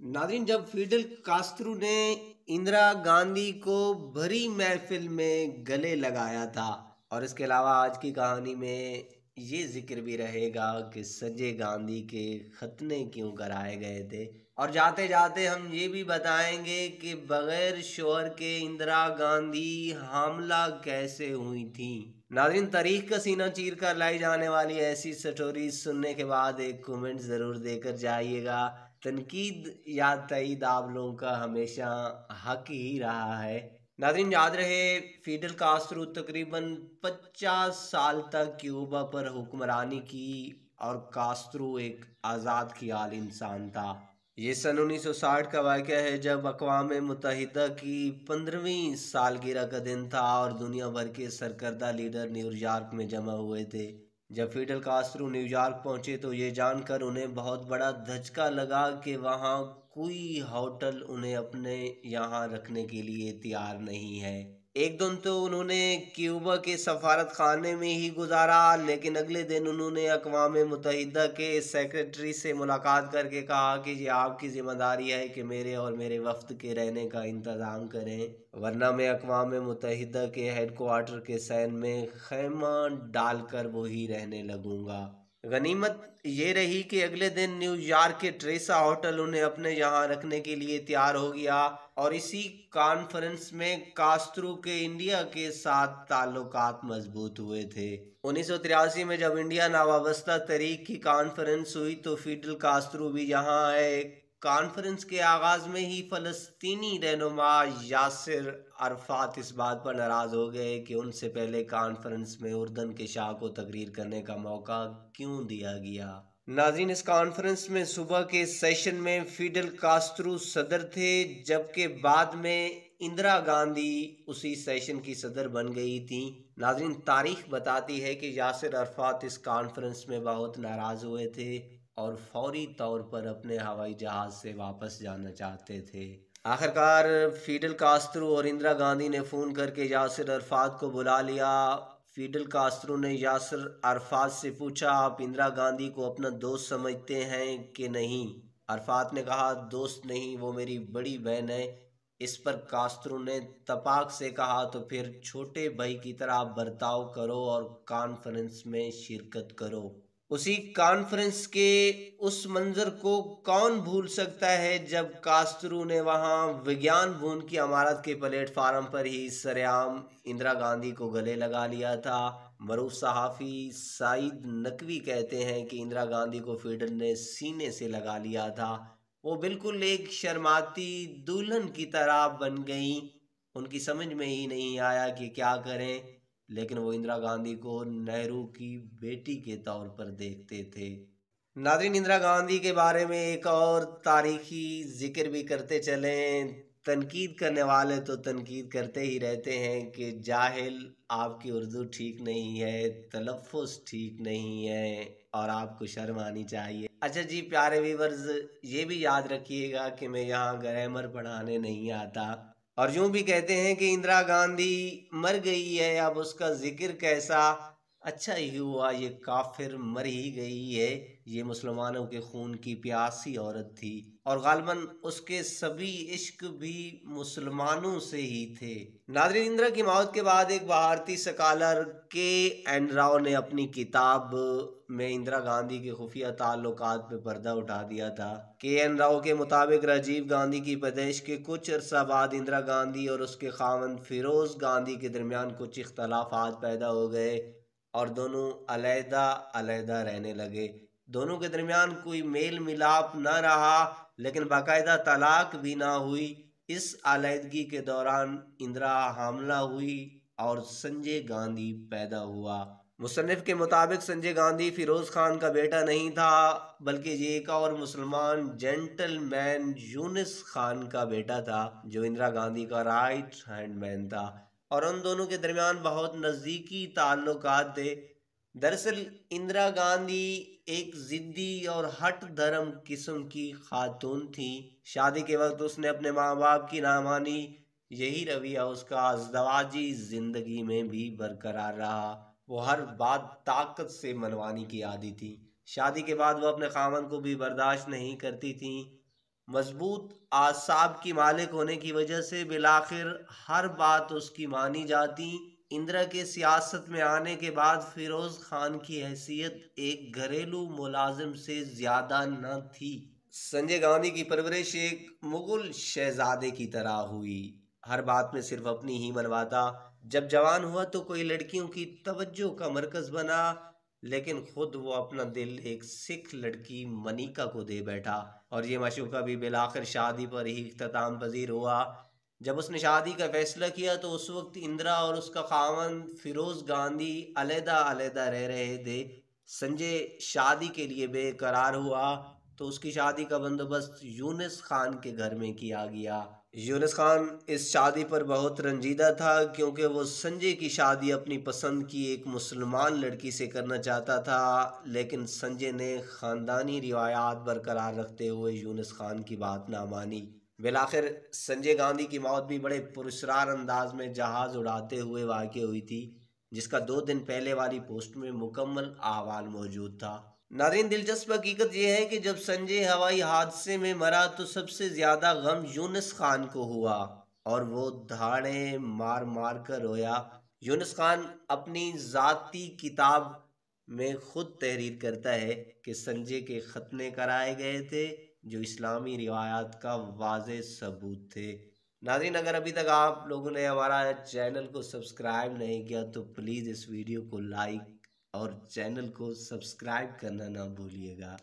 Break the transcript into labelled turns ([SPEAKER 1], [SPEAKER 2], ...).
[SPEAKER 1] नाज़रीन, जब Fidel Castro ने इंदिरा गांधी को भरी महफिल में गले लगाया था, और इसके अलावा आज की कहानी में ये जिक्र भी रहेगा कि संजय गांधी के खतने क्यों कराए गए थे। और जाते जाते हम ये भी बताएंगे कि बगैर शोहर के इंदिरा गांधी हमला कैसे हुई थी। नाज़रीन, तारीख का सीना चीर कर लाई जाने वाली ऐसी स्टोरी सुनने के बाद एक कमेंट ज़रूर देकर जाइएगा। तनकीद या तईद आप लोगों का हमेशा हक ही रहा है। नाज़रीन, याद रहे फिडेल कास्त्रो तकरीबन 50 साल तक क्यूबा पर हुक्मरानी की, और कास्त्रो एक आज़ाद ख्याल इंसान था। ये सन 1960 का वाक़या है, जब अक़वाम मुत्तहिदा की 15वीं सालगिरह का दिन था और दुनिया भर के सरकर्दा लीडर न्यूयॉर्क में जमा हुए थे। जब फिडेल कास्त्रो न्यूयॉर्क पहुंचे तो ये जानकर उन्हें बहुत बड़ा धचका लगा कि वहाँ कोई होटल उन्हें अपने यहाँ रखने के लिए तैयार नहीं है। एक दिन तो उन्होंने क्यूबा के सफारत खाने में ही गुजारा, लेकिन अगले दिन उन्होंने अक़वाम मुत्तहिदा के सेक्रेटरी से मुलाकात करके कहा कि ये आपकी ज़िम्मेदारी है कि मेरे और मेरे वफ्द के रहने का इंतज़ाम करें, वरना मैं अक़वाम मुत्तहिदा के हेडक्वार्टर के सैन में खैमा डालकर वही रहने लगूंगा। गनीमत ये रही कि अगले दिन न्यूयॉर्क के ट्रेसा होटल उन्हें अपने यहाँ रखने के लिए तैयार हो गया, और इसी कॉन्फ्रेंस में कास्त्रो के इंडिया के साथ ताल्लुकात मजबूत हुए थे। 1983 में जब इंडिया नावाबस्ता तहरीक की कॉन्फ्रेंस हुई तो फिडेल कास्त्रो भी यहाँ आए। कॉन्फ्रेंस के आगाज में ही फ़लस्तीनी रहनुमा यासिर अरफात इस बात पर नाराज़ हो गए कि उनसे पहले कॉन्फ्रेंस में उर्दन के शाह को तकरीर करने का मौका क्यों दिया गया। नाज़रीन, इस कॉन्फ्रेंस में सुबह के सेशन में फिडेल कास्त्रो सदर थे, जबकि बाद में इंदिरा गांधी उसी सेशन की सदर बन गई थी। नाज़रीन, तारीख बताती है कि यासिर अरफात इस कॉन्फ्रेंस में बहुत नाराज़ हुए थे और फौरी तौर पर अपने हवाई जहाज़ से वापस जाना चाहते थे। आखिरकार फिडेल कास्त्रो और इंदिरा गांधी ने फ़ोन करके यासिर अरफात को बुला लिया। फिडेल कास्त्रो ने यासिर अरफात से पूछा, आप इंदिरा गांधी को अपना दोस्त समझते हैं कि नहीं? अरफात ने कहा, दोस्त नहीं, वो मेरी बड़ी बहन है। इस पर कास्त्रो ने तपाक से कहा, तो फिर छोटे भाई की तरह बर्ताव करो और कॉन्फ्रेंस में शिरकत करो। उसी कॉन्फ्रेंस के उस मंजर को कौन भूल सकता है, जब कास्त्रो ने वहां विज्ञान भवन की इमारत के प्लेटफार्म पर ही सरेआम इंदिरा गांधी को गले लगा लिया था। मरूफ सहाफ़ी साइद नकवी कहते हैं कि इंदिरा गांधी को फिडेल ने सीने से लगा लिया था। वो बिल्कुल एक शर्माती दुल्हन की तरह बन गई। उनकी समझ में ही नहीं आया कि क्या करें, लेकिन वो इंदिरा गांधी को नेहरू की बेटी के तौर पर देखते थे। नाज़रीन, इंदिरा गांधी के बारे में एक और तारीखी जिक्र भी करते चलें। तनकीद करने वाले तो तनकीद करते ही रहते हैं कि जाहिल, आपकी उर्दू ठीक नहीं है, तलफ़्फ़ुज़ ठीक नहीं है और आपको शर्म आनी चाहिए। अच्छा जी प्यारे व्यूअर्स, ये भी याद रखिएगा कि मैं यहाँ ग्रामर पढ़ाने नहीं आता। और यूं भी कहते हैं कि इंदिरा गांधी मर गई है, अब उसका जिक्र कैसा। अच्छा ही हुआ ये काफिर मर ही गई है, ये मुसलमानों के खून की प्यासी औरत थी, और गालबन उसके सभी इश्क भी मुसलमानों से ही थे। नाज़रीन, इंदिरा की मौत के बाद एक भारतीय स्कॉलर के एन राव ने अपनी किताब में इंदिरा गांधी के खुफिया ताल्लुकात पे पर्दा उठा दिया था। के एन राव के मुताबिक राजीव गांधी की पैदाइश के कुछ अरसा बाद इंदिरा गांधी और उसके खावंद फिरोज गांधी के दरमियान कुछ इख्तलाफात पैदा हो गए और दोनों अलहदा अलहदा रहने लगे। दोनों के दरमियान कोई मेल मिलाप न रहा, लेकिन बाकायदा तलाक भी ना हुई। इस अलहदगी के दौरान इंदिरा हामला हुई और संजय गांधी पैदा हुआ। मुसन्निफ के मुताबिक संजय गांधी फिरोज खान का बेटा नहीं था, बल्कि ये एक और मुसलमान जेंटलमैन यूनिस खान का बेटा था, जो इंदिरा गांधी का राइट हैंड मैन था, और उन दोनों के दरमियान बहुत नज़दीकी ताल्लुकात थे। दरअसल इंदिरा गांधी एक जिद्दी और हट धर्म किस्म की खातून थी। शादी के वक्त उसने अपने माँ बाप की ना मानी। यही रवैया उसका अज़दवाजी जिंदगी में भी बरकरार रहा। वो हर बात ताकत से मनवाने की आदी थी। शादी के बाद वो अपने खामन को भी बर्दाश्त नहीं करती थी। مضبوط اعصاب کی مالک ہونے کی وجہ سے بالآخر ہر بات اس کی مانی جاتی۔ اندرا کے سیاست میں آنے کے بعد فیروز خان کی حیثیت ایک گھریلو ملازم سے زیادہ نہ تھی۔ سنجے گاندھی کی پرورش ایک مغل شہزادے کی طرح ہوئی، ہر بات میں صرف اپنی ہی منواتا۔ جب جوان ہوا تو کوئی لڑکیوں کی توجہ کا مرکز بنا، لیکن خود وہ اپنا دل ایک سکھ لڑکی منیکا کو دے بیٹھا، اور یہ معشوقہ بھی بالآخر شادی پر ہی اختتام پذیر ہوا۔ جب اس نے شادی کا فیصلہ کیا تو اس وقت اندرا اور اس کا خاوند فیروز گاندھی علیحدہ علیحدہ رہ رہے تھے۔ سنجے شادی کے لیے بے قرار ہوا تو اس کی شادی کا بندوبست یونس خان کے گھر میں کیا گیا۔ یونس خان اس شادی پر بہت رنجیدہ تھا کیونکہ وہ سنجے کی شادی اپنی پسند کی ایک مسلمان لڑکی سے کرنا چاہتا تھا، لیکن سنجے نے خاندانی روایات برقرار رکھتے ہوئے یونس خان کی بات نہ مانی۔ بالآخر سنجے گاندھی کی موت بھی بڑے پراسرار انداز میں جہاز اڑاتے ہوئے واقع ہوئی تھی، جس کا 2 دن پہلے والی پوسٹ میں مکمل احوال موجود تھا۔ ناظرین، دلچسپ حقیقت یہ ہے کہ جب سنجے ہوائی حادثے میں مرا تو سب سے زیادہ غم یونس خان کو ہوا اور وہ دھاڑیں مار مار کر رویا۔ یونس خان اپنی ذاتی کتاب میں خود تحریر کرتا ہے کہ سنجے کے ختنے کرائے گئے تھے جو اسلامی روایات کا واضح ثبوت تھے۔ ناظرین، اگر ابھی تک آپ لوگوں نے ہمارا چینل کو سبسکرائب نہیں کیا تو پلیز اس ویڈیو کو لائک اور چینل کو سبسکرائب کرنا نہ بھولیے گا۔